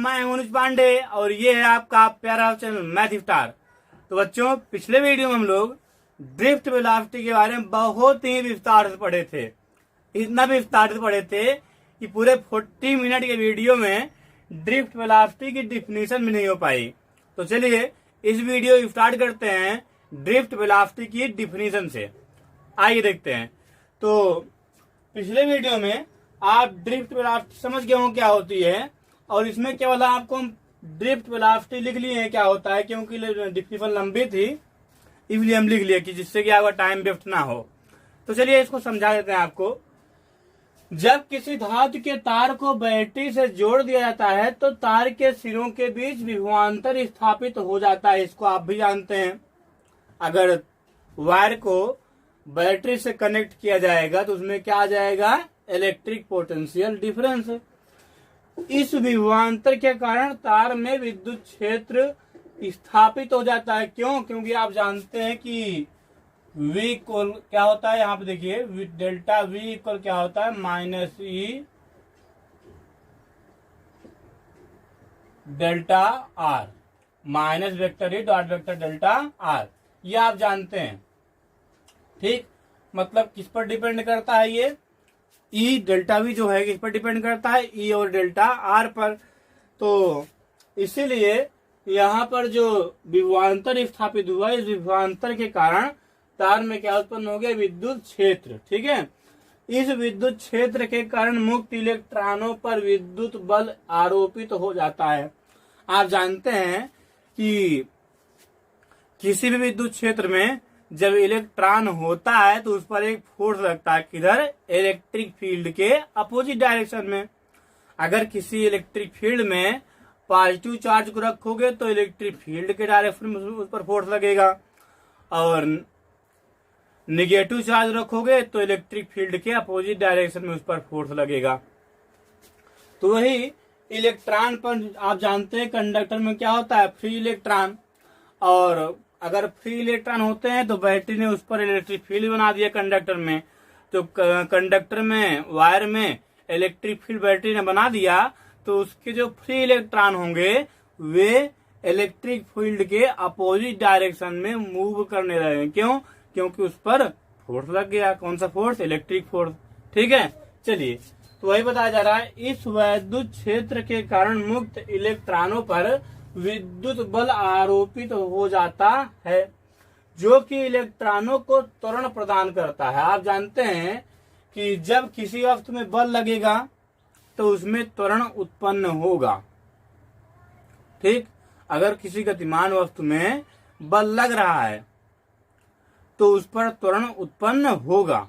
मैं मनोज पांडे और ये है आपका प्यारा चैनल मैथ स्टार। तो बच्चों, पिछले वीडियो में हम लोग ड्रिफ्ट वेलोसिटी के बारे में बहुत ही विस्तार से पढ़े थे। इतना विस्तार से पढ़े थे कि पूरे 40 मिनट के वीडियो में ड्रिफ्ट वेलोसिटी की डिफिनीशन भी नहीं हो पाई। तो चलिए इस वीडियो स्टार्ट करते हैं ड्रिफ्ट वेलोसिटी की डिफिनीशन से। आइए देखते हैं। तो पिछले वीडियो में आप ड्रिफ्ट वेलोसिटी समझ गए हो क्या होती है, और इसमें केवल आपको ड्रिफ्ट वेलोसिटी लिख लिए हैं क्या होता है, क्योंकि डिफिनीशन लंबी थी इसलिए हम लिख लिए कि जिससे कि आपका टाइम वेस्ट ना हो। तो चलिए इसको समझा देते हैं आपको। जब किसी धातु के तार को बैटरी से जोड़ दिया जाता है तो तार के सिरों के बीच विभवांतर स्थापित हो जाता है। इसको आप भी जानते हैं। अगर वायर को बैटरी से कनेक्ट किया जाएगा तो उसमें क्या आ जाएगा, इलेक्ट्रिक पोटेंशियल डिफरेंस। इस विभवांतर के कारण तार में विद्युत क्षेत्र स्थापित हो जाता है। क्यों? क्योंकि आप जानते हैं कि V इक्वल क्या होता है, यहाँ पे देखिए डेल्टा V इक्वल क्या होता है, माइनस ई delta R, minus vector E dot vector delta R. ये आप जानते हैं। ठीक, मतलब किस पर डिपेंड करता है ये, ई डेल्टा वी जो है किस पर डिपेंड करता है, ई और डेल्टा आर पर। तो इसीलिए यहाँ पर जो विभवांतर स्थापित हुआ, इस विभवांतर के कारण तार में क्या उत्पन्न हो गया, विद्युत क्षेत्र। ठीक है, इस विद्युत क्षेत्र के कारण मुक्त इलेक्ट्रॉनों पर विद्युत बल आरोपित हो जाता है। आप जानते हैं कि किसी भी विद्युत क्षेत्र में जब इलेक्ट्रॉन होता है तो उस पर एक फोर्स लगता है, किधर, इलेक्ट्रिक फील्ड के अपोजिट डायरेक्शन में। अगर किसी इलेक्ट्रिक फील्ड में पॉजिटिव चार्ज को रखोगे तो इलेक्ट्रिक फील्ड के डायरेक्शन में उस पर फोर्स लगेगा, और निगेटिव चार्ज रखोगे तो इलेक्ट्रिक फील्ड के अपोजिट डायरेक्शन में उस पर फोर्स लगेगा। तो वही इलेक्ट्रॉन पर आप जानते हैं कंडक्टर में क्या होता है, फ्री इलेक्ट्रॉन। और अगर फ्री इलेक्ट्रॉन होते हैं तो बैटरी ने उस पर इलेक्ट्रिक फील्ड बना दिया कंडक्टर में। तो कंडक्टर में, वायर में इलेक्ट्रिक फील्ड बैटरी ने बना दिया तो उसके जो फ्री इलेक्ट्रॉन होंगे वे इलेक्ट्रिक फील्ड के अपोजिट डायरेक्शन में मूव करने लगे। क्यों? क्योंकि उस पर फोर्स लग गया। कौन सा फोर्स, इलेक्ट्रिक फोर्स। ठीक है, चलिए तो वही बताया जा रहा है, इस वैद्युत क्षेत्र के कारण मुक्त इलेक्ट्रॉनों पर विद्युत बल आरोपित हो जाता है, जो कि इलेक्ट्रॉनों को त्वरण प्रदान करता है। आप जानते हैं कि जब किसी वस्तु में बल लगेगा तो उसमें त्वरण उत्पन्न होगा। ठीक, अगर किसी गतिमान वस्तु में बल लग रहा है तो उस पर त्वरण उत्पन्न होगा।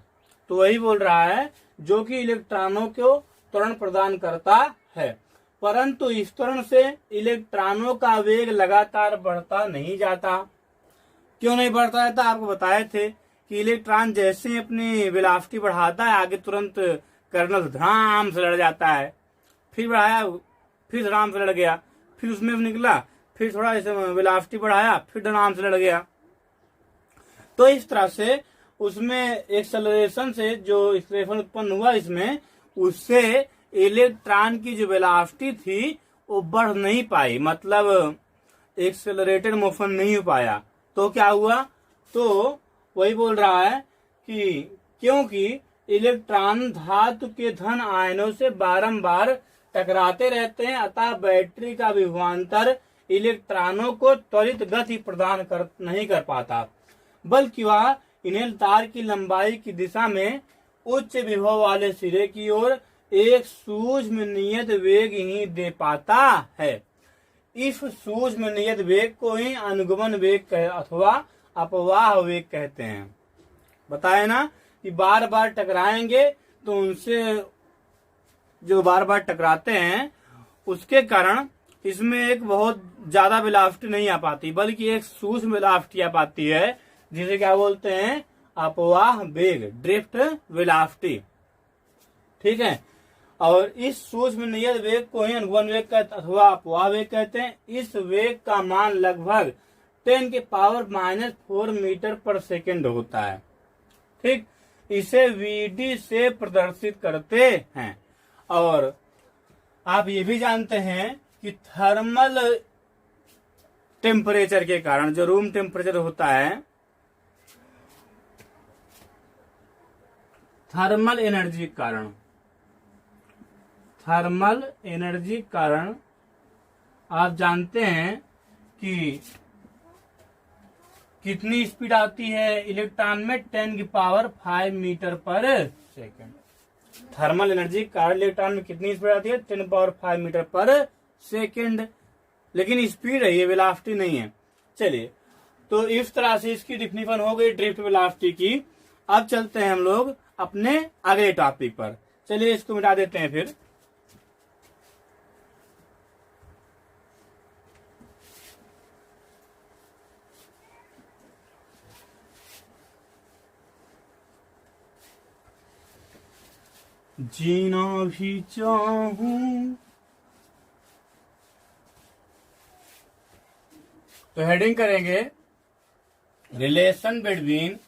तो वही बोल रहा है, जो कि इलेक्ट्रॉनों को त्वरण प्रदान करता है। परंतु इस त्वरण से इलेक्ट्रॉनों का वेग लगातार बढ़ता नहीं जाता। क्यों नहीं बढ़ता जाता, आपको बताए थे कि इलेक्ट्रॉन जैसे ही अपनी वेलोसिटी बढ़ाता है आगे तुरंत कर्नल धड़ाम से लड़ जाता है, फिर बढ़ाया फिर धड़ाम से लड़ गया, फिर उसमें निकला, फिर थोड़ा ऐसे वेलोसिटी बढ़ाया, फिर धड़ाम से लड़ गया। तो इस तरह से उसमें एक्सेलरेशन से जो एक्सेलरेशन उत्पन्न हुआ इसमें, उससे इलेक्ट्रॉन की जो वेलोसिटी थी वो बढ़ नहीं पाई, मतलब एक्सेलरेटेड मोशन नहीं हो पाया। तो क्या हुआ, तो वही बोल रहा है कि क्योंकि इलेक्ट्रॉन धातु के धन आयनों से बारंबार टकराते रहते हैं, अतः बैटरी का विभवांतर इलेक्ट्रॉनों को त्वरित गति प्रदान नहीं कर पाता, बल्कि वह इन्हें तार की लंबाई की दिशा में उच्च विभव वाले सिरे की ओर एक सूक्ष्म नियत वेग ही दे पाता है। इस सूक्ष्म नियत वेग को ही अनुगमन वेग अथवा अपवाह वेग कहते हैं। बताए ना कि बार बार टकराएंगे तो उनसे जो बार बार टकराते हैं उसके कारण इसमें एक बहुत ज्यादा वेलोसिटी नहीं आ पाती, बल्कि एक सूक्ष्म वेलोसिटी आ पाती है, जिसे क्या बोलते हैं, अपवाह वेग, ड्रिफ्ट वेलोसिटी। ठीक है, और इस सूक्ष्म नियत वेग को ही अनुगमन वेग अथवा अपवाह वेग कहते हैं। इस वेग का मान लगभग 10⁻⁻⁴ मीटर पर सेकेंड होता है। ठीक, इसे वीडी से प्रदर्शित करते हैं। और आप ये भी जानते हैं कि थर्मल टेम्परेचर के कारण, जो रूम टेम्परेचर होता है, थर्मल एनर्जी के कारण, थर्मल एनर्जी के कारण आप जानते हैं कि कितनी स्पीड आती है इलेक्ट्रॉन में, 10⁵ मीटर पर सेकेंड। थर्मल एनर्जी के कारण इलेक्ट्रॉन में कितनी स्पीड आती है, 10⁵ मीटर पर सेकेंड। लेकिन स्पीड है, ये वेलोसिटी नहीं है। चलिए, तो इस तरह से इसकी डिफिनीशन हो गई ड्रिफ्ट वेलोसिटी की। अब चलते हैं हम लोग अपने अगले टॉपिक पर। चलिए इसको मिटा देते हैं फिर। जीना भी चाहूं, तो हेडिंग करेंगे relation between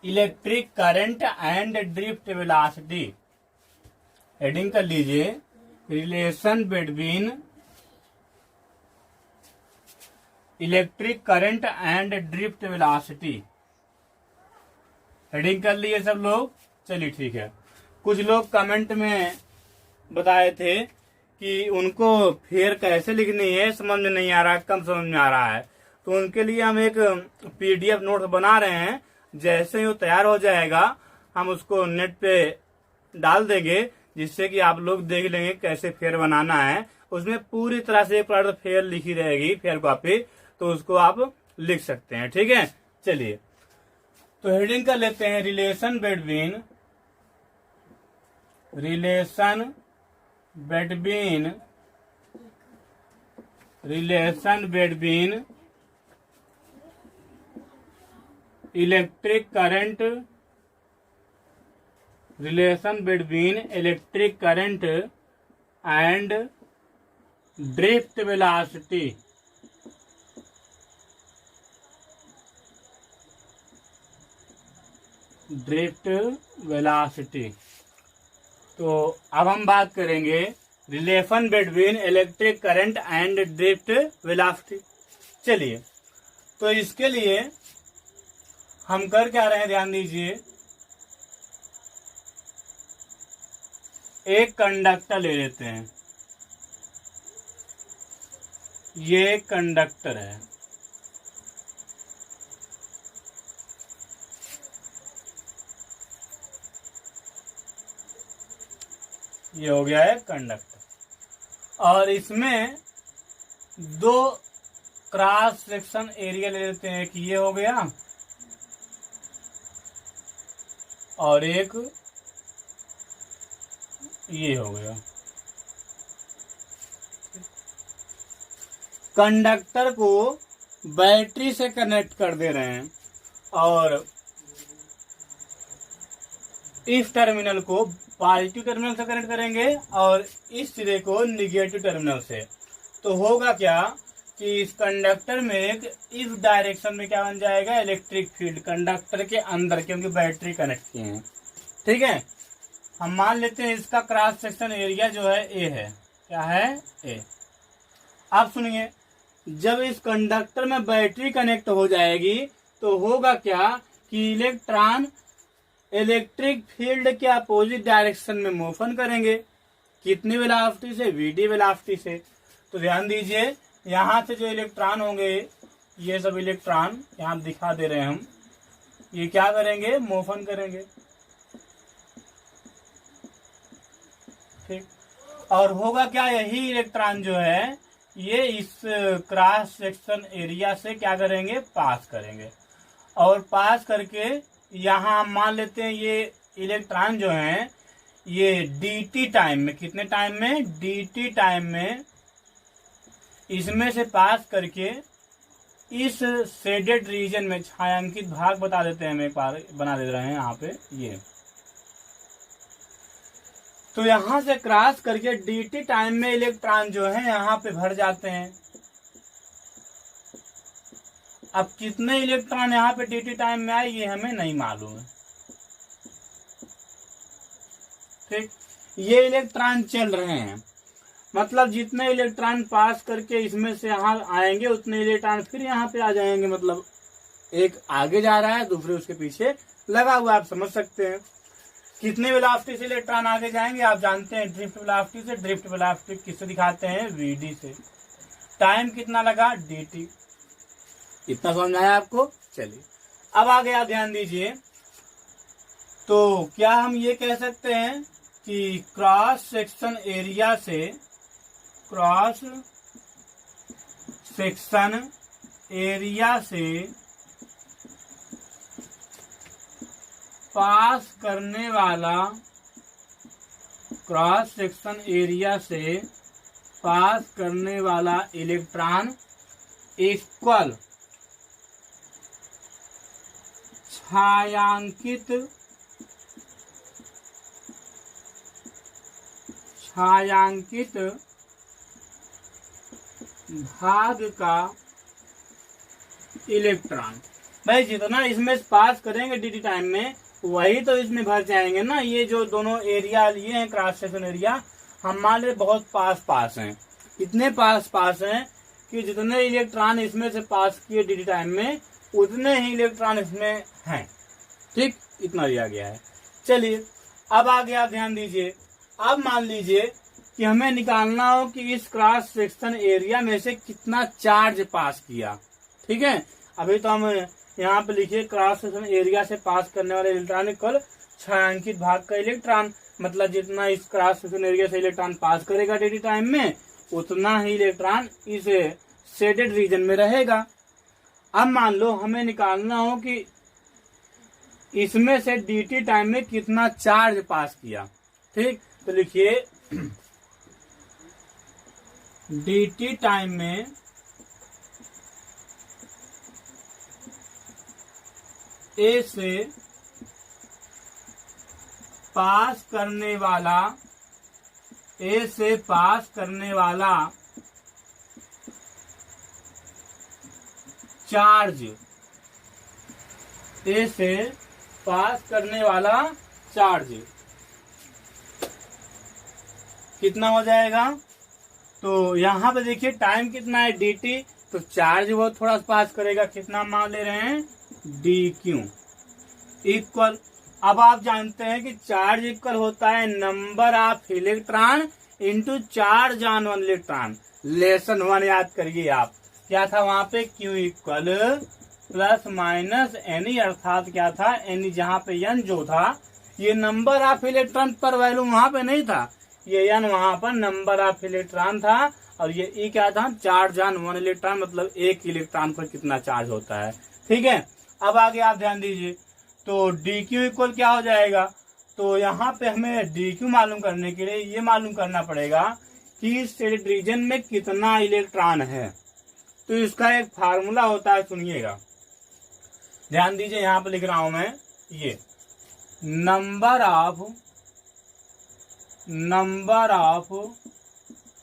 electric current and drift velocity. Heading कर लीजिए relation between electric current and drift velocity. Heading कर लिए सब लोग? चलिए ठीक है। कुछ लोग कमेंट में बताए थे कि उनको फेर कैसे लिखनी है समझ में नहीं आ रहा, कम समझ में आ रहा है, तो उनके लिए हम एक PDF नोट बना रहे हैं। जैसे ही वो तैयार हो जाएगा हम उसको नेट पे डाल देंगे, जिससे कि आप लोग देख लेंगे कैसे फेर बनाना है। उसमें पूरी तरह से एक बार फेर लिखी रहेगी, फेर कॉपी, तो उसको आप लिख सकते हैं। ठीक है, चलिए तो हेडिंग कर लेते हैं relation between electric current and drift velocity. तो अब हम बात करेंगे relation between electric current and drift velocity. चलिए, तो इसके लिए हम कर क्या रहे हैं, ध्यान दीजिए। एक कंडक्टर ले लेते हैं, ये कंडक्टर है, ये हो गया है कंडक्टर, और इसमें दो क्रॉस सेक्शन एरिया ले लेते हैं कि ये हो गया और एक ये हो गया। कंडक्टर को बैटरी से कनेक्ट कर दे रहे हैं और इस टर्मिनल को पॉजिटिव टर्मिनल से कनेक्ट करेंगे और इस सिरे को निगेटिव टर्मिनल से। तो होगा क्या कि इस कंडक्टर में एक इस डायरेक्शन में क्या बन जाएगा, इलेक्ट्रिक फील्ड कंडक्टर के अंदर, क्योंकि बैटरी कनेक्ट किए हैं। ठीक है, हम मान लेते हैं इसका क्रॉस सेक्शन एरिया जो है ए है। क्या है? ए। आप सुनिए, जब इस कंडक्टर में बैटरी कनेक्ट हो जाएगी तो होगा क्या कि इलेक्ट्रॉन इलेक्ट्रिक फील्ड के अपोजिट डायरेक्शन में मूवमेंट करेंगे। कितनी वेलोसिटी से? VD वेलोसिटी से। तो ध्यान दीजिए, यहाँ से जो इलेक्ट्रॉन होंगे, ये सब इलेक्ट्रॉन यहाँ दिखा दे रहे हैं हम, ये क्या करेंगे, मूवमेंट करेंगे। ठीक, और होगा क्या, यही इलेक्ट्रॉन जो है ये इस क्रॉस सेक्शन एरिया से क्या करेंगे, पास करेंगे, और पास करके यहाँ हम मान लेते हैं ये इलेक्ट्रॉन जो है ये dt टाइम में, कितने टाइम में, dt टाइम में इसमें से पास करके इस शेडेड रीजन में, छायांकित भाग बता देते हैं, हम एक बार बना दे रहे हैं यहाँ पे ये। तो यहाँ से क्रॉस करके dt टाइम में इलेक्ट्रॉन जो है यहाँ पे भर जाते हैं। अब कितने इलेक्ट्रॉन यहाँ पे dt टाइम में आए ये हमें नहीं मालूम है। ठीक, ये इलेक्ट्रॉन चल रहे हैं, मतलब जितने इलेक्ट्रॉन पास करके इसमें से यहाँ आएंगे उतने इलेक्ट्रॉन फिर यहाँ पे आ जाएंगे, मतलब एक आगे जा रहा है दूसरे उसके पीछे लगा हुआ, आप समझ सकते हैं। कितने वेलोसिटी से इलेक्ट्रॉन आगे जाएंगे आप जानते हैं, ड्रिफ्ट वेलोसिटी से। ड्रिफ्ट वेलोसिटी किससे दिखाते हैं, वीडी से। टाइम कितना लगा, dt। इतना समझ आया आपको। चलिए अब आगे आप ध्यान दीजिए, तो क्या हम ये कह सकते हैं कि क्रॉस सेक्शन एरिया से पास करने वाला क्रॉस सेक्शन एरिया से पास करने वाला इलेक्ट्रॉन इक्वल छायांकित भाग का इलेक्ट्रॉन। भाई जितना इसमें पास करेंगे dt टाइम में वही तो इसमें भर जाएंगे ना। ये जो दोनों एरिया लिए हैं क्रॉस सेक्शन एरिया, हमारे बहुत पास हैं। इतने पास हैं कि जितने इलेक्ट्रॉन इसमें से पास किए dt टाइम में उतने ही इलेक्ट्रॉन इसमें हैं। ठीक, इतना दिया गया है। चलिए अब आगे आप ध्यान दीजिए। अब मान लीजिए कि हमें निकालना हो कि इस क्रॉस सेक्शन एरिया में से कितना चार्ज पास किया। ठीक है, अभी तो हम यहाँ पे लिखिए क्रॉस सेक्शन एरिया से पास करने वाले इलेक्ट्रॉन इक्वल छायांकित भाग का इलेक्ट्रॉन। मतलब जितना इस क्रॉस सेक्शन एरिया से इलेक्ट्रॉन पास करेगा dt टाइम में उतना ही इलेक्ट्रॉन इस शेडेड रीजन में रहेगा। अब मान लो हमें निकालना हो कि इसमें से dt टाइम में कितना चार्ज पास किया। ठीक, तो लिखिए dt टाइम में A से पास करने वाला चार्ज, A से पास करने वाला चार्ज कितना हो जाएगा। तो यहाँ पे देखिए टाइम कितना है dt, तो चार्ज वो थोड़ा पास करेगा, कितना मान ले रहे हैं dq इक्वल। अब आप जानते हैं कि चार्ज इक्वल होता है number of electron into charge on one electron. Lesson 1 याद करिए आप, क्या था वहां पे, q equal plus minus any, अर्थात क्या था एनी, जहाँ पे n जो था ये नंबर ऑफ इलेक्ट्रॉन पर वैल्यू वहां पे नहीं था, ये n वहां पर नंबर ऑफ इलेक्ट्रॉन था, और ये e क्या था, चार्ज ऑन वन इलेक्ट्रॉन, मतलब एक इलेक्ट्रॉन पर कितना चार्ज होता है। ठीक है, अब आगे आप ध्यान दीजिए, तो dq इक्वल क्या हो जाएगा। तो यहाँ पे हमें dq मालूम करने के लिए ये मालूम करना पड़ेगा कि शेडेड रीजन में कितना इलेक्ट्रॉन है। तो इसका एक फार्मूला होता है, सुनिएगा, ध्यान दीजिए, यहाँ पे लिख रहा हूं मैं, ये number of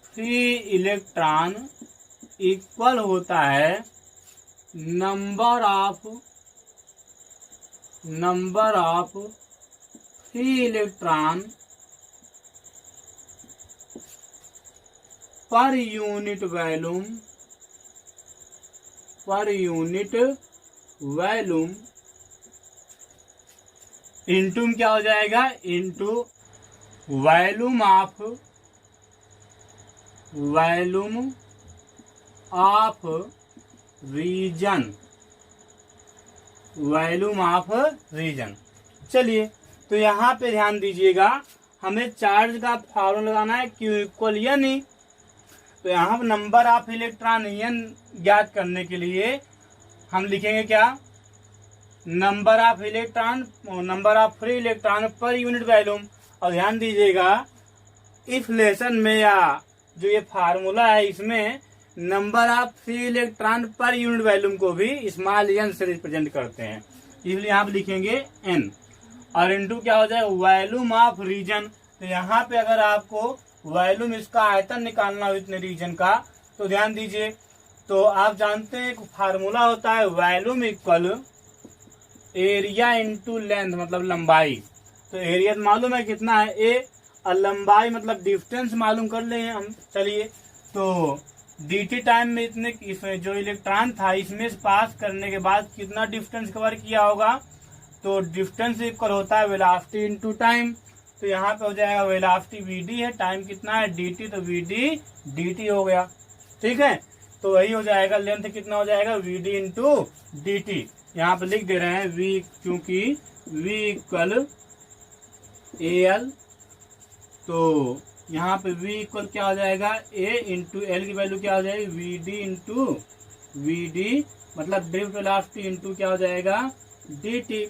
free electron equal होता है number of free electron per unit volume into क्या हो जाएगा, इंटू वॉल्यूम ऑफ रीजन। चलिए, तो यहाँ पे ध्यान दीजिएगा, हमें चार्ज का फॉर्मूला लगाना है q इक्वल n। तो यहाँ पर नंबर ऑफ इलेक्ट्रॉन n ज्ञात करने के लिए हम लिखेंगे क्या, number of free electron per unit volume. और ध्यान दीजिएगा इफ लेसन में या जो ये फार्मूला है इसमें number of free electron per unit volume को भी स्मॉल n से रिप्रेजेंट करते हैं, इसलिए यहाँ पे लिखेंगे n, और इंटू क्या हो जाए वॉल्यूम ऑफ रीजन। तो यहाँ पे अगर आपको वॉल्यूम इसका आयतन निकालना हो इतने रीजन का, तो ध्यान दीजिए, तो आप जानते हैं एक फार्मूला होता है volume equal area into length, मतलब लंबाई। तो एरिया मालूम है कितना है a, और लंबाई मतलब डिस्टेंस मालूम कर ले हम। चलिए, तो dt टाइम में इतने इसमें जो इलेक्ट्रॉन था इसमें से पास करने के बाद कितना डिस्टेंस कवर किया होगा, तो डिस्टेंस इक्वल होता है वेलोसिटी इनटू टाइम। तो यहाँ पे हो जाएगा वेलोसिटी vd है, टाइम कितना है dt, तो vd dt हो गया। ठीक है, तो वही हो जाएगा, लेंथ कितना हो जाएगा vd इंटू dt। यहाँ पे लिख दे रहे हैं v, क्योंकि v इक्वल al, तो यहाँ पे v इक्वल क्या हो जाएगा a इंटू एल की वैल्यू क्या हो जाएगी vd इंटू vd, मतलब ड्रिफ्ट वेलोसिटी इंटू क्या हो जाएगा dt।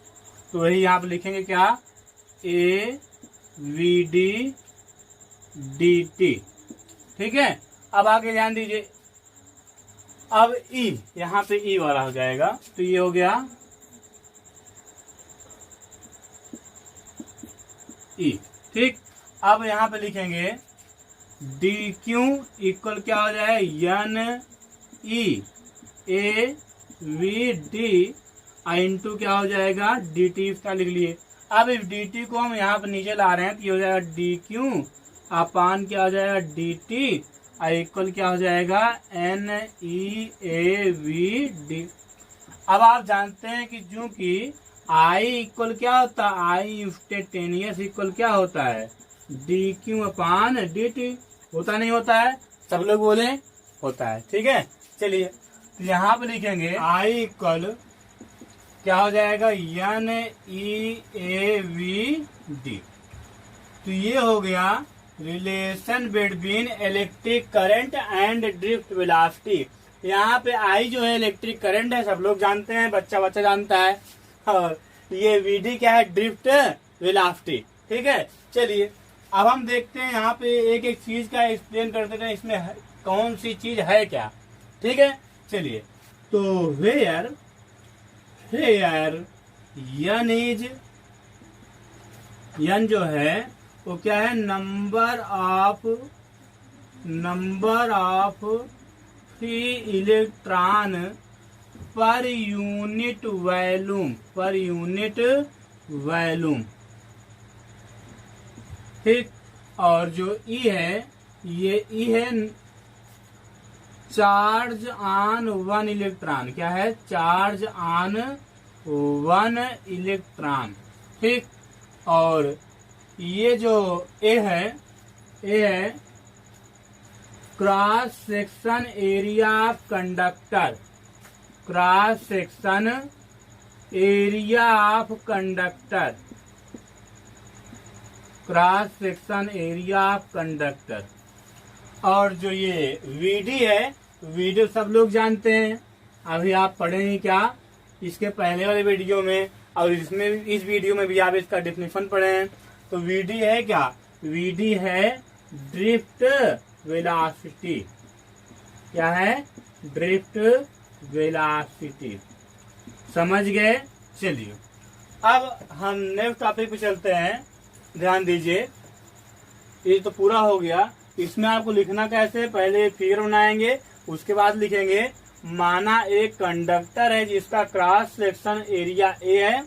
तो वही यहाँ पे लिखेंगे क्या a vd dt। ठीक है, अब आगे ध्यान दीजिए, अब E यहाँ पे E वाला हो जाएगा, तो ये हो गया E। ठीक, अब यहाँ पे लिखेंगे dq इक्वल क्या हो जाएगा n e a v d into क्या हो जाएगा dt, इसका लिख लिए। अब इस dt को हम यहाँ पे नीचे ला रहे हैं, तो ये हो जाएगा dq अपान क्या हो जाएगा dt इक्वल क्या हो जाएगा n e a v d। अब आप जानते हैं कि जो कि I इक्वल क्या होता है, I इंस्टेंटेनियस इक्वल क्या होता है dq अपान dt। होता नहीं होता है, सब लोग बोले होता है। ठीक है, चलिए तो यहाँ पे लिखेंगे I इक्वल क्या हो जाएगा n e a v d। तो ये हो गया relation between electric current and drift velocity. यहाँ पे I जो है इलेक्ट्रिक करंट है, सब लोग जानते हैं, बच्चा बच्चा जानता है, और ये vd क्या है ड्रिफ्ट वेलोसिटी। ठीक है, चलिए अब हम देखते हैं यहाँ पे एक एक चीज का एक्सप्लेन करते हैं, इसमें कौन सी चीज है क्या। ठीक है, चलिए, तो वेयर n जो है वो क्या है number of free electron per unit volume. ठीक, और जो E है ये E है चार्ज ऑन वन इलेक्ट्रॉन। क्या है चार्ज ऑन वन इलेक्ट्रॉन। ठीक, और ये जो A है cross section area of conductor, cross section area of conductor, cross section area of conductor. और जो ये VD है, VD सब लोग जानते हैं, अभी आप पढ़ेंगे क्या इसके पहले वाले वीडियो में, और इसमें इस वीडियो में भी आप इसका डेफिनेशन पढ़े हैं। तो VD है क्या, VD है ड्रिफ्ट वेलोसिटी। क्या है ड्रिफ्ट वेलोसिटी, समझ गए। चलिए अब हम नेक्स्ट टॉपिक पे चलते हैं, ध्यान दीजिए। ये तो पूरा हो गया, इसमें आपको लिखना कैसे, पहले फिगर बनाएंगे, उसके बाद लिखेंगे माना एक कंडक्टर है जिसका क्रॉस सेक्शन एरिया A है,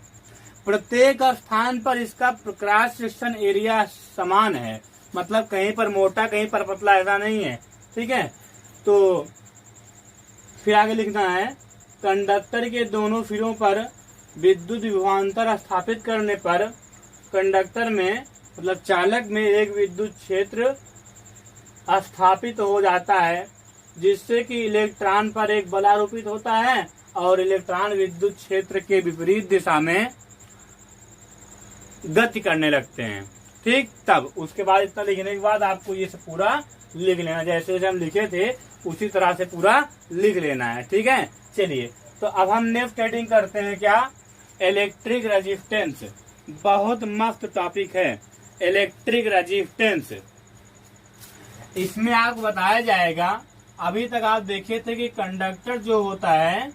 प्रत्येक स्थान पर इसका क्रॉस सेक्शन एरिया समान है, मतलब कहीं पर मोटा कहीं पर पतला, ऐसा नहीं है। ठीक है, तो फिर आगे लिखना है कंडक्टर के दोनों सिरों पर विद्युत विभवांतर स्थापित करने पर कंडक्टर में मतलब चालक में एक विद्युत क्षेत्र स्थापित हो जाता है, जिससे कि इलेक्ट्रॉन पर एक बल आरोपित होता है और इलेक्ट्रॉन विद्युत क्षेत्र के विपरीत दिशा में गति करने लगते हैं। ठीक, तब उसके बाद इतना लिखने के बाद आपको ये सब पूरा लिख लेना, जैसे जैसे हम लिखे थे उसी तरह से पूरा लिख लेना है। ठीक है, चलिए तो अब हम नेक्स्ट हेडिंग करते हैं क्या, इलेक्ट्रिक रेजिस्टेंस। बहुत मस्त टॉपिक है इलेक्ट्रिक रेजिस्टेंस। इसमें आपको बताया जाएगा, अभी तक आप देखे थे कि कंडक्टर जो होता है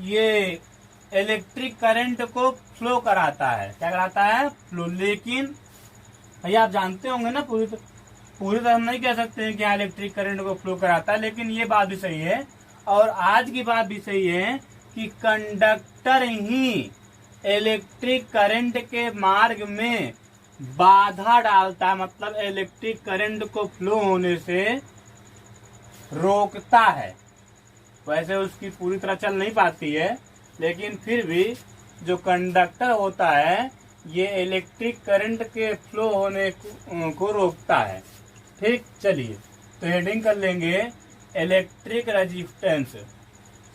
ये इलेक्ट्रिक करंट को फ्लो कराता है। क्या कराता है, फ्लो। लेकिन भैया आप जानते होंगे ना, पूरी तरह हम नहीं कह सकते हैं कि यहाँ इलेक्ट्रिक करंट को फ्लो कराता है, लेकिन ये बात भी सही है और आज की बात भी सही है कि कंडक्टर ही इलेक्ट्रिक करंट के मार्ग में बाधा डालता है, मतलब इलेक्ट्रिक करंट को फ्लो होने से रोकता है। वैसे उसकी पूरी तरह चल नहीं पाती है, लेकिन फिर भी जो कंडक्टर होता है ये इलेक्ट्रिक करंट के फ्लो होने को रोकता है। ठीक, चलिए तो हेडिंग कर लेंगे इलेक्ट्रिक रेजिस्टेंस।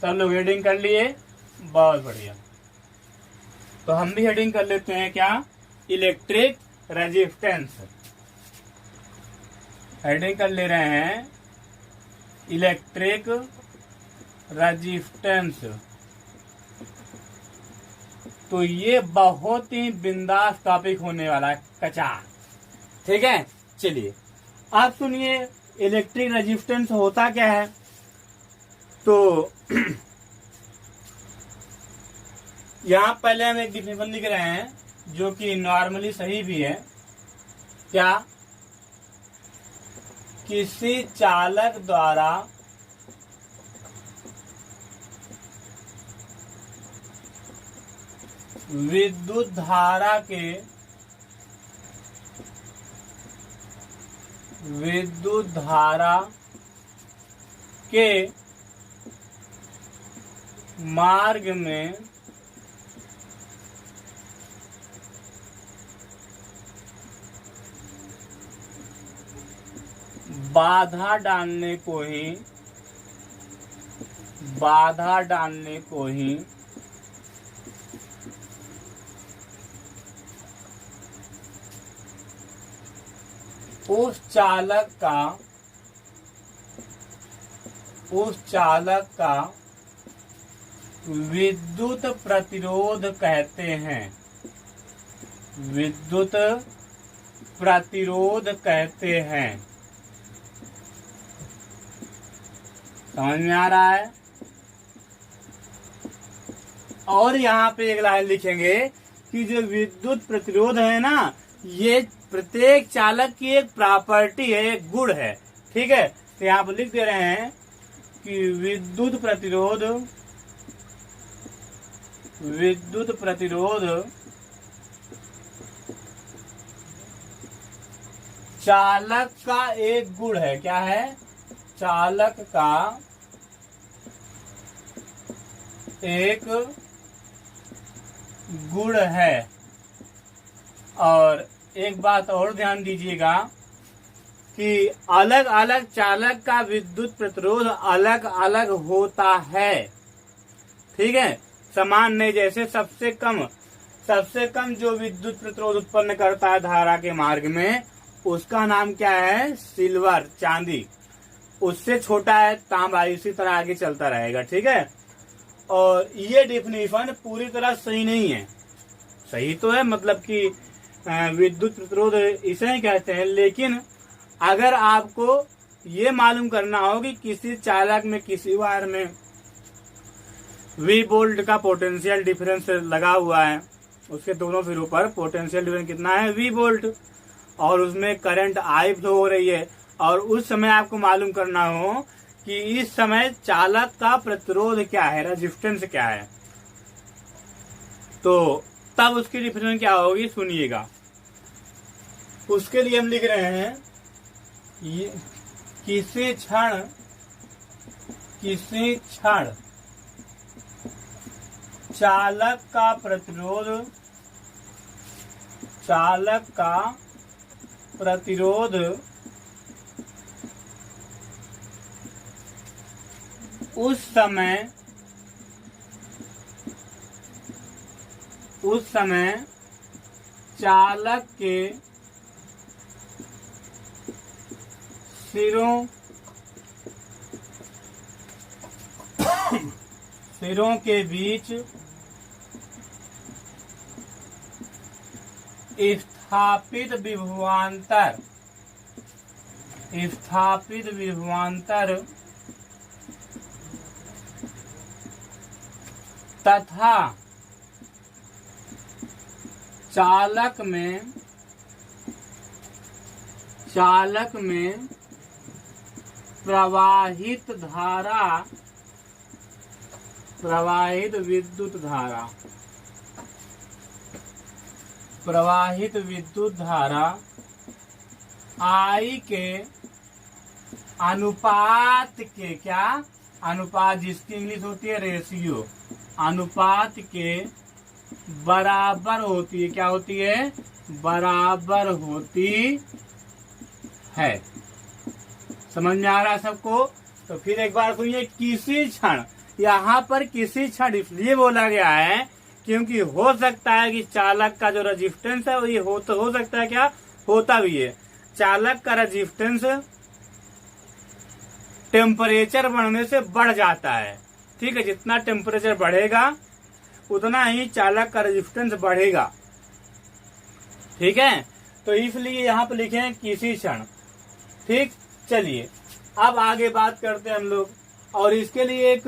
सब लोग हेडिंग कर लिए, बहुत बढ़िया। तो हम भी हेडिंग कर लेते हैं क्या, इलेक्ट्रिक रेजिस्टेंस। हेडिंग कर ले रहे हैं इलेक्ट्रिक रेजिस्टेंस। तो ये बहुत ही बिंदास टॉपिक होने वाला है, कचा। ठीक है, चलिए आप सुनिए इलेक्ट्रिक रेजिस्टेंस होता क्या है। तो यहाँ पहले हम एक डिफिनेशन लिख रहे हैं जो कि नॉर्मली सही भी है। क्या, किसी चालक द्वारा विद्युत धारा के मार्ग में बाधा डालने को ही उस चालक का विद्युत प्रतिरोध कहते हैं। विद्युत प्रतिरोध कहते हैं। समझ में आ रहा है। और यहाँ पे एक लाइन लिखेंगे कि जो विद्युत प्रतिरोध है ना, ये प्रत्येक चालक की एक प्रॉपर्टी है, एक गुण है। ठीक है, तो यहाँ पर लिख दे रहे हैं कि विद्युत प्रतिरोध चालक का एक गुण है। क्या है, चालक का एक गुण है। और एक बात और ध्यान दीजिएगा कि अलग अलग चालक का विद्युत प्रतिरोध अलग अलग होता है। ठीक है, समान नहीं। जैसे सबसे कम जो विद्युत प्रतिरोध उत्पन्न करता है धारा के मार्ग में, उसका नाम क्या है, सिल्वर, चांदी। उससे छोटा है तांबा। इसी तरह आगे चलता रहेगा। ठीक है, और ये डेफिनेशन पूरी तरह सही नहीं है। सही तो है, मतलब कि विद्युत प्रतिरोध इसे ही कहते हैं, लेकिन अगर आपको ये मालूम करना हो कि किसी चालक में, किसी वायर में V वोल्ट का पोटेंशियल डिफरेंस लगा हुआ है, उसके दोनों सिरों पर पोटेंशियल डिफरेंस कितना है, V वोल्ट, और उसमें करंट I फ्लो हो रही है, और उस समय आपको मालूम करना हो कि इस समय चालक का प्रतिरोध क्या है, रेजिस्टेंस क्या है, तो तब उसकी डिफरेंस क्या होगी, सुनिएगा। उसके लिए हम लिख रहे हैं ये किसी क्षण चालक का प्रतिरोध उस समय चालक के सिरों के बीच स्थापित विभवांतर तथा चालक में प्रवाहित विद्युत धारा प्रवाहित विद्युत धारा I के अनुपात के, क्या अनुपात, जिसकी इंग्लिश होती है रेशियो, अनुपात के बराबर होती है। क्या होती है? बराबर होती है। समझ में आ रहा है सबको? तो फिर एक बार सुनिए, किसी क्षण, यहाँ पर किसी क्षण इसलिए बोला गया है क्योंकि हो सकता है कि चालक का जो रेजिस्टेंस है वो ये हो सकता है, क्या होता भी है, चालक का रेजिस्टेंस टेम्परेचर बढ़ने से बढ़ जाता है। ठीक है, जितना टेम्परेचर बढ़ेगा उतना ही चालक का रेजिस्टेंस बढ़ेगा। ठीक है, तो इसलिए यहाँ पे लिखे हैं किसी क्षण। ठीक, चलिए अब आगे बात करते हैं हम लोग। और इसके लिए एक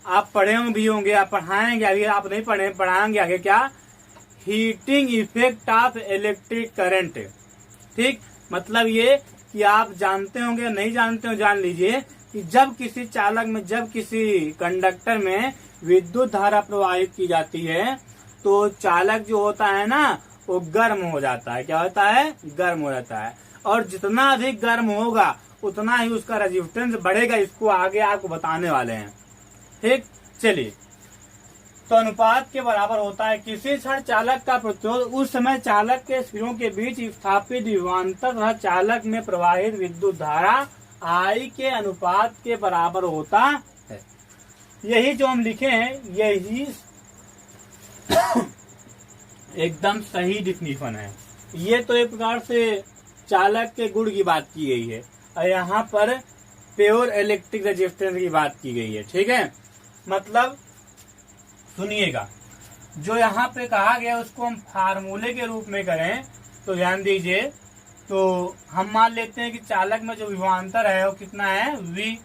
आप पढ़े भी होंगे, आप पढ़ाएंगे आगे, आप नहीं पढ़े पढ़ाएंगे आगे, क्या, heating effect of electric current. ठीक, मतलब ये कि आप जानते होंगे, नहीं जानते हो जान लीजिए कि जब किसी चालक में, जब किसी कंडक्टर में विद्युत धारा प्रवाहित की जाती है तो चालक जो होता है ना वो गर्म हो जाता है। क्या होता है? गर्म हो जाता है। और जितना अधिक गर्म होगा उतना ही उसका रेजिस्टेंस बढ़ेगा। इसको आगे आपको बताने वाले हैं। ठीक, चलिए, तो अनुपात के बराबर होता है। किसी क्षण चालक का प्रतिरोध उस समय चालक के सिरों के बीच स्थापित विभवांतर तथा चालक में प्रवाहित विद्युत धारा I के अनुपात के बराबर होता है। यही जो हम लिखे हैं यही एकदम सही डिफिनीशन है। ये तो एक प्रकार से चालक के गुण की बात की गई है और यहाँ पर प्योर इलेक्ट्रिक रेजिस्टेंस की बात की गई है। ठीक है, मतलब सुनिएगा, जो यहाँ पे कहा गया उसको हम फार्मूले के रूप में करें तो ध्यान दीजिए। तो हम मान लेते हैं कि चालक में जो विभवांतर है वो कितना है? V,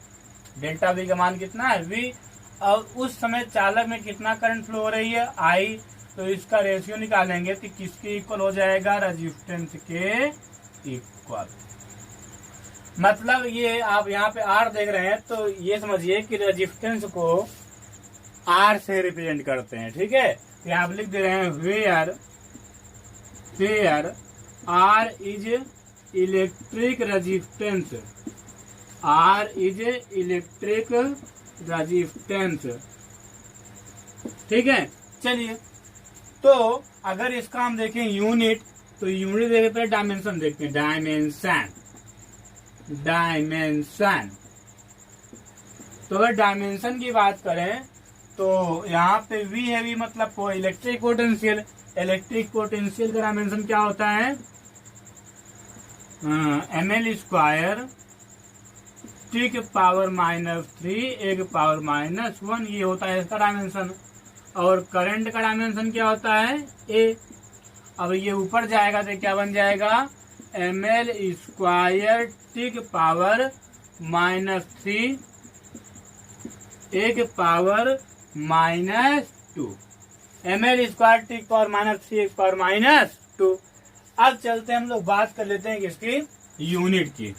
डेल्टा V का मान कितना है? V। और उस समय चालक में कितना करंट फ्लो हो रही है? I। तो इसका रेशियो निकालेंगे तो किसके इक्वल हो जाएगा? रेजिस्टेंस के इक्वल। मतलब ये आप यहाँ पे R देख रहे हैं तो ये समझिए कि रेजिस्टेंस को R से रिप्रेजेंट करते हैं। ठीक है, यहाँ पे लिख दे रहे हैं where R is electric resistance, R is electric resistance. ठीक है, चलिए, तो अगर इसका हम देखें यूनिट, तो यूनिट देखे पहले डायमेंशन देखते हैं। डायमेंशन तो अगर डायमेंशन की बात करें तो यहाँ पे V है, V मतलब इलेक्ट्रिक पोटेंशियल। इलेक्ट्रिक पोटेंशियल का डायमेंशन क्या होता है? ml स्क्वायर टी के पावर -3 एक पावर -1, ये होता है इसका डायमेंशन। और करंट का डायमेंशन क्या होता है? A। अब ये ऊपर जाएगा तो क्या बन जाएगा? ml स्क्वायर टी के पावर -3 एक पावर -2, ml स्क्वायर टी की पावर -3 एक पावर -2। अब चलते हैं हम लोग बात कर लेते हैं किसकी? यूनिट की।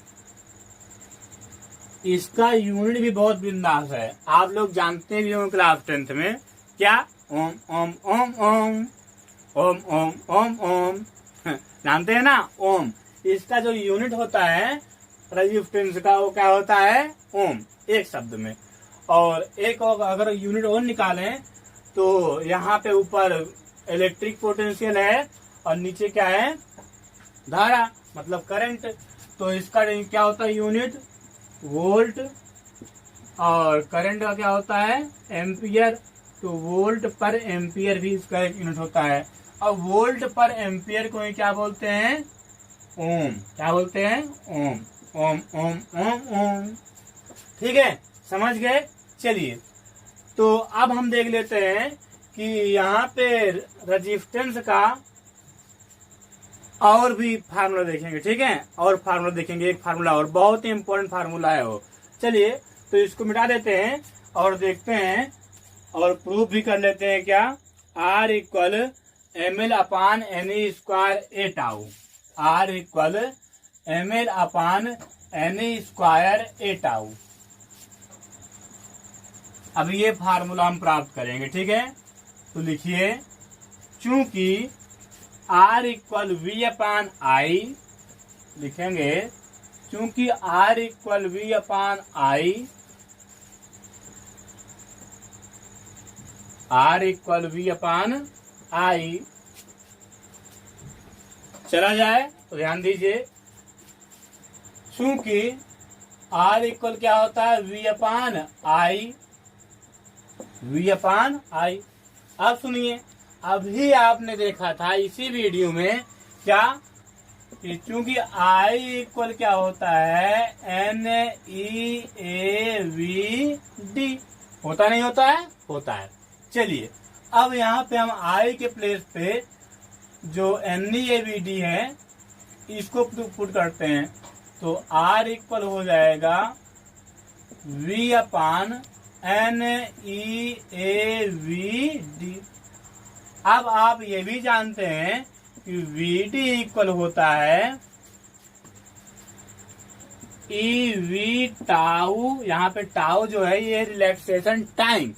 इसका यूनिट भी बहुत बिंदास है, आप लोग जानते भी होंगे क्लास 10th में, क्या? ओम ओम ओम ओम ओम ओम ओम ओम जानते हैं ना? ओम। इसका जो यूनिट होता है रेजिस्टेंस का वो क्या होता है? ओम, एक शब्द में। और एक अगर यूनिट और निकालें तो यहाँ पे ऊपर इलेक्ट्रिक पोटेंशियल है और नीचे क्या है? धारा, मतलब करंट। तो इसका क्या होता है? Unit volt. और करंट का क्या होता है? एम्पियर। तो वोल्ट पर एम्पियर भी इसका एक यूनिट होता है। और वोल्ट पर एम्पियर को क्या बोलते हैं? ओम। क्या बोलते हैं? ओम ओम ओम ओम ओम। ठीक है, समझ गए? चलिए, तो अब हम देख लेते हैं कि यहाँ पे रेजिस्टेंस का और भी फार्मूला देखेंगे। ठीक है, और फार्मूला देखेंगे, एक फार्मूला और बहुत ही इम्पोर्टेंट फार्मूला है वो। चलिए, तो इसको मिटा देते हैं और देखते हैं और प्रूफ भी कर लेते हैं। क्या? R इक्वल ml अपान NE स्क्वायर ए टाउ। R इक्वल ml अपान NE स्क्वायर ए टाउ। अब ये फार्मूला हम प्राप्त करेंगे। ठीक है, तो लिखिए, चूंकि R equal V upon I लिखेंगे, क्योंकि R equal V upon I, R equal V upon I चला जाए तो ध्यान दीजिए, क्योंकि R इक्वल क्या होता है, V upon I, V upon I। अब सुनिए, अभी आपने देखा था इसी वीडियो में क्या, कि चूंकि I इक्वल क्या होता है, NeAVD, होता नहीं होता है, होता है। चलिए अब यहाँ पे हम I के प्लेस पे जो NeAVD है इसको पुट करते हैं, तो R इक्वल हो जाएगा V अपान NeAVD। अब आप ये भी जानते हैं कि VD इक्वल होता है EV टाउ, यहाँ पे टाउ जो है ये रिलैक्सेशन टाइम,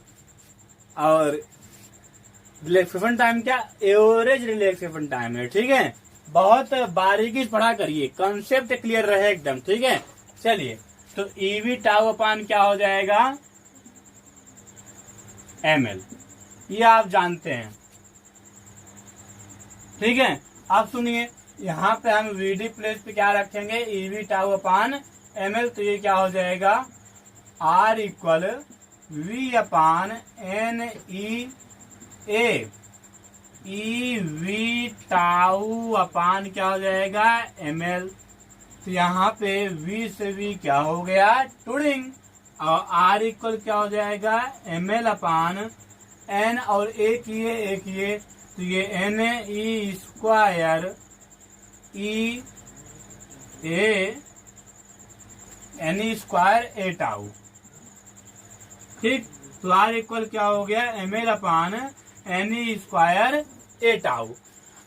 और रिलैक्सेशन टाइम क्या, एवरेज रिलैक्सेशन टाइम है। ठीक है, बहुत बारीकी से पढ़ा करिए, कंसेप्ट क्लियर रहे एकदम। ठीक है, चलिए तो EV टाउ अपान क्या हो जाएगा, ml, ये आप जानते हैं। ठीक है, अब सुनिए, यहाँ पे हम VD प्लेस पे क्या रखेंगे, EV टाउ अपान ml, तो ये क्या हो जाएगा, R इक्वल V अपान NeA, EV टाउ अपान क्या हो जाएगा, ml। तो यहाँ पे V से V क्या हो गया, टूरिंग, और R इक्वल क्या हो जाएगा, ml अपान n, और एक ये तो ये NE square NE square A tau. ठीक, तो R इक्वल क्या हो गया, ml upon NE square A tau.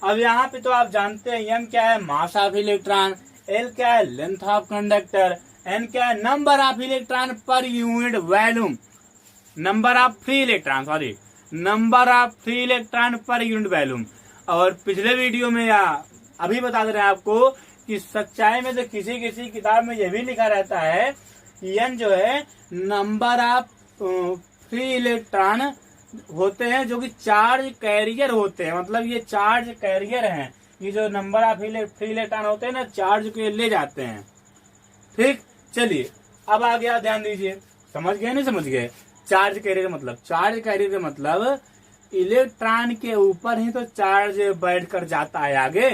अब यहाँ पे तो आप जानते हैं m क्या है, मास ऑफ इलेक्ट्रॉन, L क्या है, लेंथ ऑफ कंडक्टर, N क्या है, number of electron per unit volume, number of free electron, sorry number of free electron per unit volume. और पिछले वीडियो में या अभी बता दे रहे हैं आपको कि सच्चाई में तो किसी किसी किताब में यह भी लिखा रहता है कि n जो है नंबर ऑफ फ्री इलेक्ट्रॉन होते हैं जो कि चार्ज कैरियर होते हैं, मतलब ये चार्ज कैरियर हैं, ये जो नंबर ऑफ फ्री इलेक्ट्रॉन होते हैं ना, चार्ज को ले जाते हैं। ठीक, चलिए अब आ गया, ध्यान दीजिए, समझ गए नहीं समझ गए, चार्ज कैरियर का मतलब, चार्ज कैरियर का मतलब इलेक्ट्रॉन के ऊपर ही तो चार्ज बैठ कर जाता है आगे,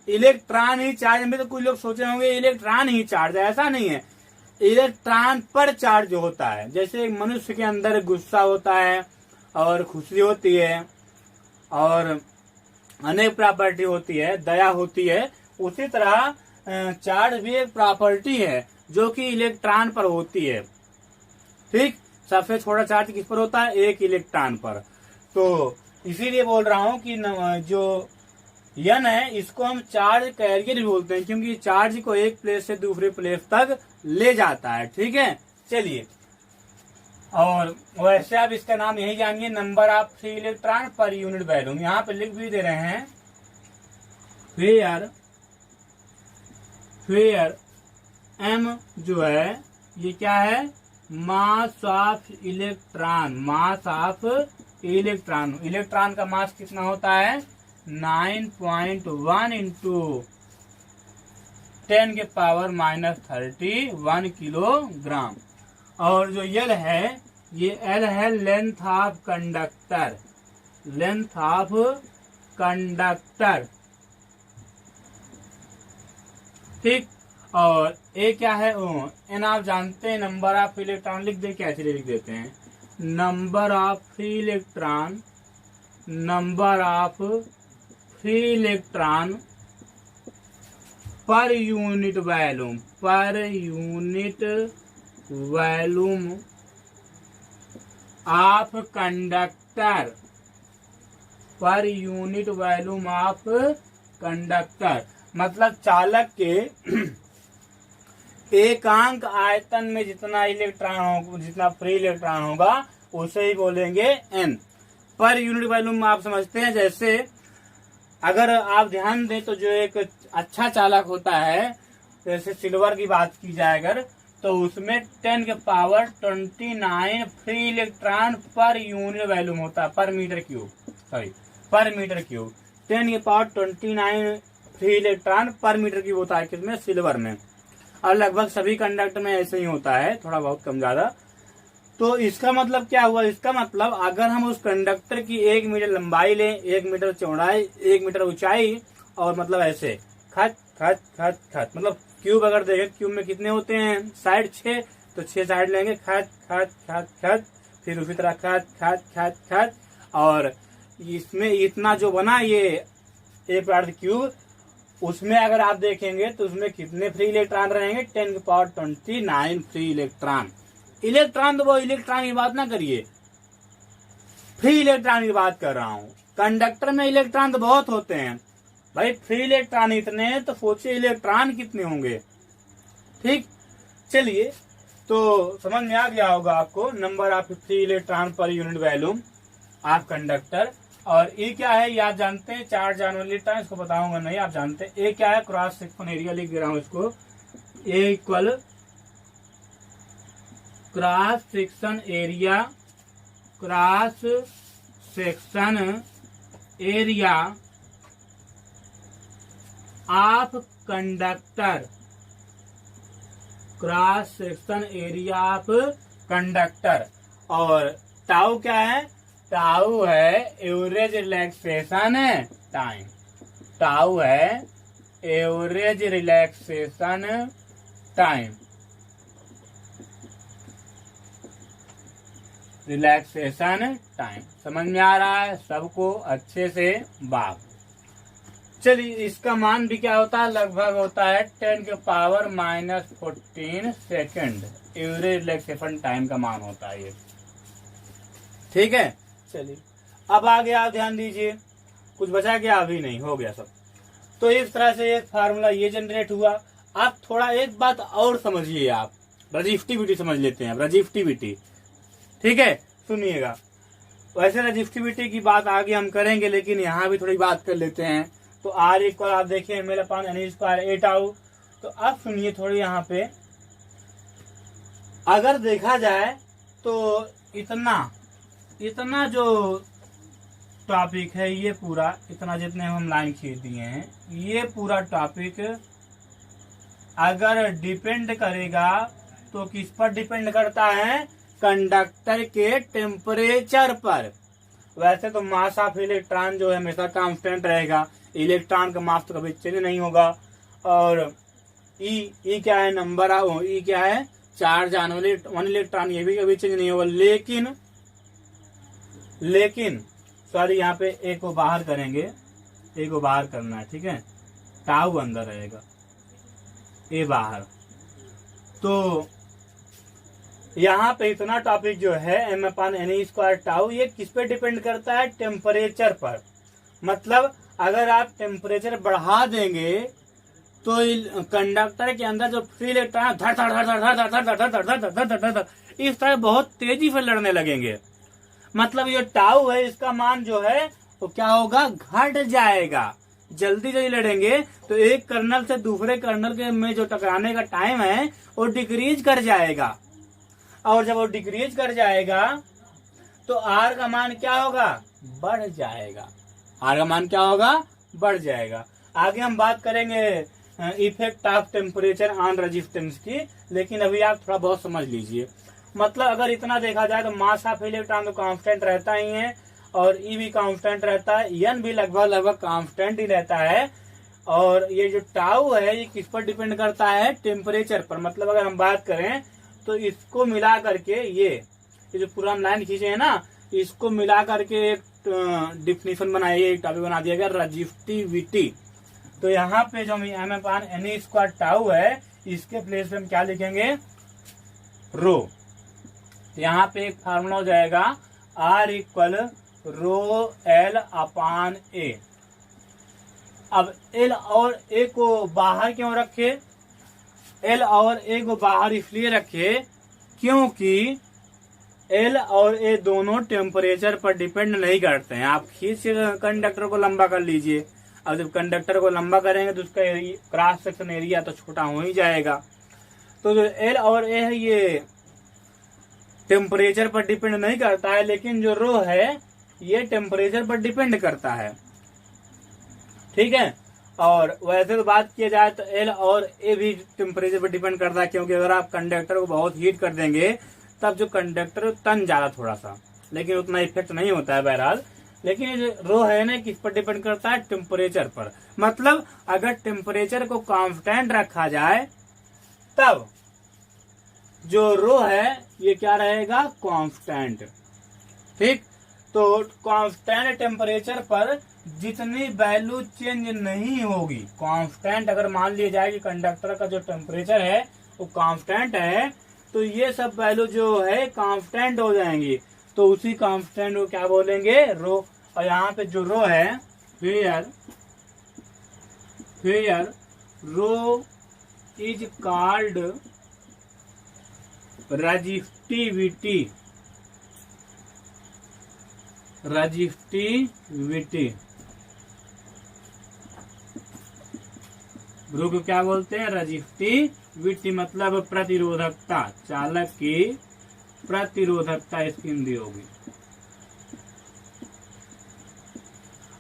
इलेक्ट्रॉन ही चार्ज में। तो कुछ लोग सोचे होंगे इलेक्ट्रॉन ही चार्ज है, ऐसा नहीं है, इलेक्ट्रॉन पर चार्ज होता है। जैसे मनुष्य के अंदर गुस्सा होता है और खुशी होती है और अनेक प्रॉपर्टी होती है, दया होती है, उसी तरह चार्ज भी एक प्रॉपर्टी है जो कि इलेक्ट्रॉन पर होती है। ठीक, सबसे छोटा चार्ज किस पर होता है, एक इलेक्ट्रॉन पर। तो इसीलिए बोल रहा हूं कि जो n है इसको हम चार्ज कैरियर भी बोलते हैं, क्योंकि चार्ज को एक प्लेस से दूसरे प्लेस तक ले जाता है। ठीक है, चलिए, और वैसे आप इसका नाम यही जानिए, number of free electron per unit volume. यहाँ पे लिख भी दे रहे हैं, फेयर m जो है ये क्या है, mass of electron, mass of electron. Electron का मास कितना होता है, 9.1 इंटू 10 के पावर -31 किलोग्राम। और जो L है, ये L है length of conductor, length of conductor. ठीक, और ए क्या है, एन आप जानते हैं, नंबर ऑफ इलेक्ट्रॉन लिख दे, कैसे लिख देते हैं, number of free electron, number of free electron per unit volume, per unit volume of conductor, per unit volume of conductor. मतलब चालक के एकांक आयतन में जितना इलेक्ट्रॉन होगा, जितना फ्री इलेक्ट्रॉन होगा, उसे ही बोलेंगे n। पर यूनिट वॉल्यूम आप समझते हैं, जैसे अगर आप ध्यान दें तो जो एक अच्छा चालक होता है, जैसे सिल्वर की बात की जाए अगर, तो उसमें 10⁻29 free electron per unit volume होता है, पर मीटर क्यूब, 10⁻29 फ्री इलेक्ट्रॉन पर मीटर क्यूब होता है किसमें, सिल्वर में। और लगभग सभी कंडक्टर में ऐसे ही होता है, थोड़ा बहुत कम ज्यादा। तो इसका मतलब क्या हुआ, इसका मतलब अगर हम उस कंडक्टर की 1 मीटर लंबाई लें, 1 मीटर चौड़ाई, 1 मीटर ऊंचाई, और मतलब ऐसे खत खत खत खत, मतलब क्यूब अगर देखें, क्यूब में कितने होते हैं साइड, 6, तो 6 साइड लेंगे, खत खत खत खत, फिर उसी तरह खत खत खत खत, और इसमें इतना जो बना ये एक अर्ध क्यूब, उसमें अगर आप देखेंगे तो उसमें कितने फ्री इलेक्ट्रॉन रहेंगे, 10⁻29 फ्री इलेक्ट्रॉन। इलेक्ट्रॉन तो वो इलेक्ट्रॉन की बात ना करिए, फ्री इलेक्ट्रॉन की बात कर रहा हूँ। कंडक्टर में इलेक्ट्रॉन तो बहुत होते हैं भाई, फ्री इलेक्ट्रॉन इतने, तो सोचिए इलेक्ट्रॉन कितने होंगे। ठीक, चलिए, तो समझ में आ गया होगा आपको number of free electron per unit volume of conductor. और ये क्या है, ये आप जानते हैं, चार्ज जानवर इलेक्ट्रॉन, इसको बताऊंगा नहीं, आप जानते हैं। ये क्या है, क्रॉस सेक्शन एरिया लिख दे रहा हूं इसको, A equal cross section area, cross section area of conductor, cross section area of conductor. और टाउ क्या है, टाउ है एवरेज रिलैक्सेशन टाइम, टाउ है average relaxation time, relaxation time. समझ में आ रहा है सबको अच्छे से बात। चलिए, इसका मान भी क्या होता है, लगभग होता है 10⁻⁻14 सेकेंड, एवरेज रिलैक्सेशन टाइम का मान होता है ये। ठीक है, चलिए अब आगे आप ध्यान दीजिए, कुछ बचा क्या, अभी नहीं, हो गया सब। तो इस तरह से एक फार्मूला ये जनरेट हुआ। आप थोड़ा एक बात और समझिए, आप रजिस्टिविटी समझ लेते हैं, रजिस्टिविटी। ठीक है, सुनिएगा। वैसे रजिस्टिविटी की बात आगे हम करेंगे, लेकिन यहाँ भी थोड़ी बात कर लेते हैं। तो R इक्वल आप देखिए मेरे पास n² 8 आउ। तो अब सुनिए थोड़ी, यहाँ पे अगर देखा जाए तो इतना जो टॉपिक है, ये पूरा इतना जितने हम लाइन खींच दिए हैं, ये पूरा टॉपिक अगर डिपेंड करेगा तो किस पर डिपेंड करता है, कंडक्टर के टेम्परेचर पर। वैसे तो मास ऑफ इलेक्ट्रॉन जो है हमेशा कांस्टेंट रहेगा, इलेक्ट्रॉन का मास तो कभी चेंज नहीं होगा। और ई क्या है, नंबर ऑफ, ई क्या है, चार्ज ऑन 1 इलेक्ट्रॉन, ये भी कभी चेंज नहीं होगा। लेकिन सॉरी, यहाँ पे ए को बाहर करेंगे, ए को बाहर करना है, ठीक है, टाउ अंदर रहेगा, ए बाहर। तो यहाँ पे इतना टॉपिक जो है m/n² टाउ, ये किस पे डिपेंड करता है, टेम्परेचर पर। मतलब अगर आप टेम्परेचर बढ़ा देंगे तो कंडक्टर के अंदर जो फ्री इलेक्ट्रॉन धड़ धड़ धड़ धड़ धड़ धड़ धड़ धड़ धड़ धड़ धड़ धड़ धड़ इस तरह बहुत तेजी से लड़ने लगेंगे। मतलब ये टाउ है, इसका मान जो है वो क्या होगा, घट जाएगा। जल्दी जल्दी लड़ेंगे तो एक कर्नल से दूसरे कर्नल के में जो टकराने का टाइम है वो डिक्रीज कर जाएगा। और जब वो डिक्रीज कर जाएगा तो आर का मान क्या होगा, बढ़ जाएगा। आर का मान क्या होगा, बढ़ जाएगा। आगे हम बात करेंगे effect of temperature on resistance की, लेकिन अभी आप थोड़ा बहुत समझ लीजिए। मतलब अगर इतना देखा जाए तो मास ऑफ इलेक्ट्रॉन तो कांस्टेंट रहता ही है, और ई भी कांस्टेंट रहता है, एन भी लगभग कांस्टेंट ही रहता है। और ये जो टाउ है ये किस पर डिपेंड करता है, टेम्परेचर पर। मतलब अगर हम बात करें तो इसको मिला करके ये जो पूरा हम लाइन खींचे है ना, इसको मिला करके एक डिफिनेशन बनाई, एक टॉपिक बना दिया गया, रजिस्टिविटी। तो यहाँ पे जो m/n² टाउ है, इसके प्लेस पे हम क्या लिखेंगे, रो। यहाँ पे एक फार्मूला हो जाएगा R इक्वल ρL/A। अब L और A को बाहर क्यों रखे, L और A को बाहर इसलिए रखे क्योंकि L और A दोनों टेम्परेचर पर डिपेंड नहीं करते हैं। आप खींच कंडक्टर को लंबा कर लीजिए, अब जब कंडक्टर को लंबा करेंगे तो उसका क्रॉस सेक्शन एरिया तो छोटा हो ही जाएगा। तो जो एल और ए है ये टेम्परेचर पर डिपेंड नहीं करता है, लेकिन जो रो है ये टेम्परेचर पर डिपेंड करता है। ठीक है, और वैसे तो बात किया जाए तो एल और ए भी टेम्परेचर पर डिपेंड करता है, क्योंकि अगर आप कंडक्टर को बहुत हीट कर देंगे तब जो कंडक्टर तन ज्यादा थोड़ा सा, लेकिन उतना इफेक्ट नहीं होता है बहरहाल। लेकिन ये जो रो है ना किस पर डिपेंड करता है, टेम्परेचर पर। मतलब अगर टेम्परेचर को कांस्टेंट रखा जाए तब जो रो है ये क्या रहेगा, कांस्टेंट। ठीक, तो कांस्टेंट टेम्परेचर पर जितनी वैल्यू चेंज नहीं होगी, कांस्टेंट अगर मान लिया जाए कि कंडक्टर का जो टेम्परेचर है वो कांस्टेंट है, तो ये सब वैल्यू जो है कांस्टेंट हो जाएंगी। तो उसी कांस्टेंट को क्या बोलेंगे, रो। और यहाँ पे जो रो है फिर रो इज कॉल्ड रेजिस्टिविटी। रो को क्या बोलते हैं, रेजिस्टिविटी, मतलब प्रतिरोधकता, चालक की प्रतिरोधकता इसकी हिंदी होगी।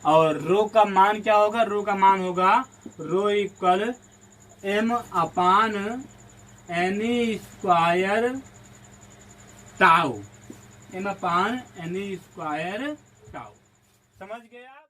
और रो का मान क्या होगा, रो का मान होगा रो इक्वल m अपान एनी स्क्वायर टाउ, m अपान एनी स्क्वायर टाउ। समझ गए आप?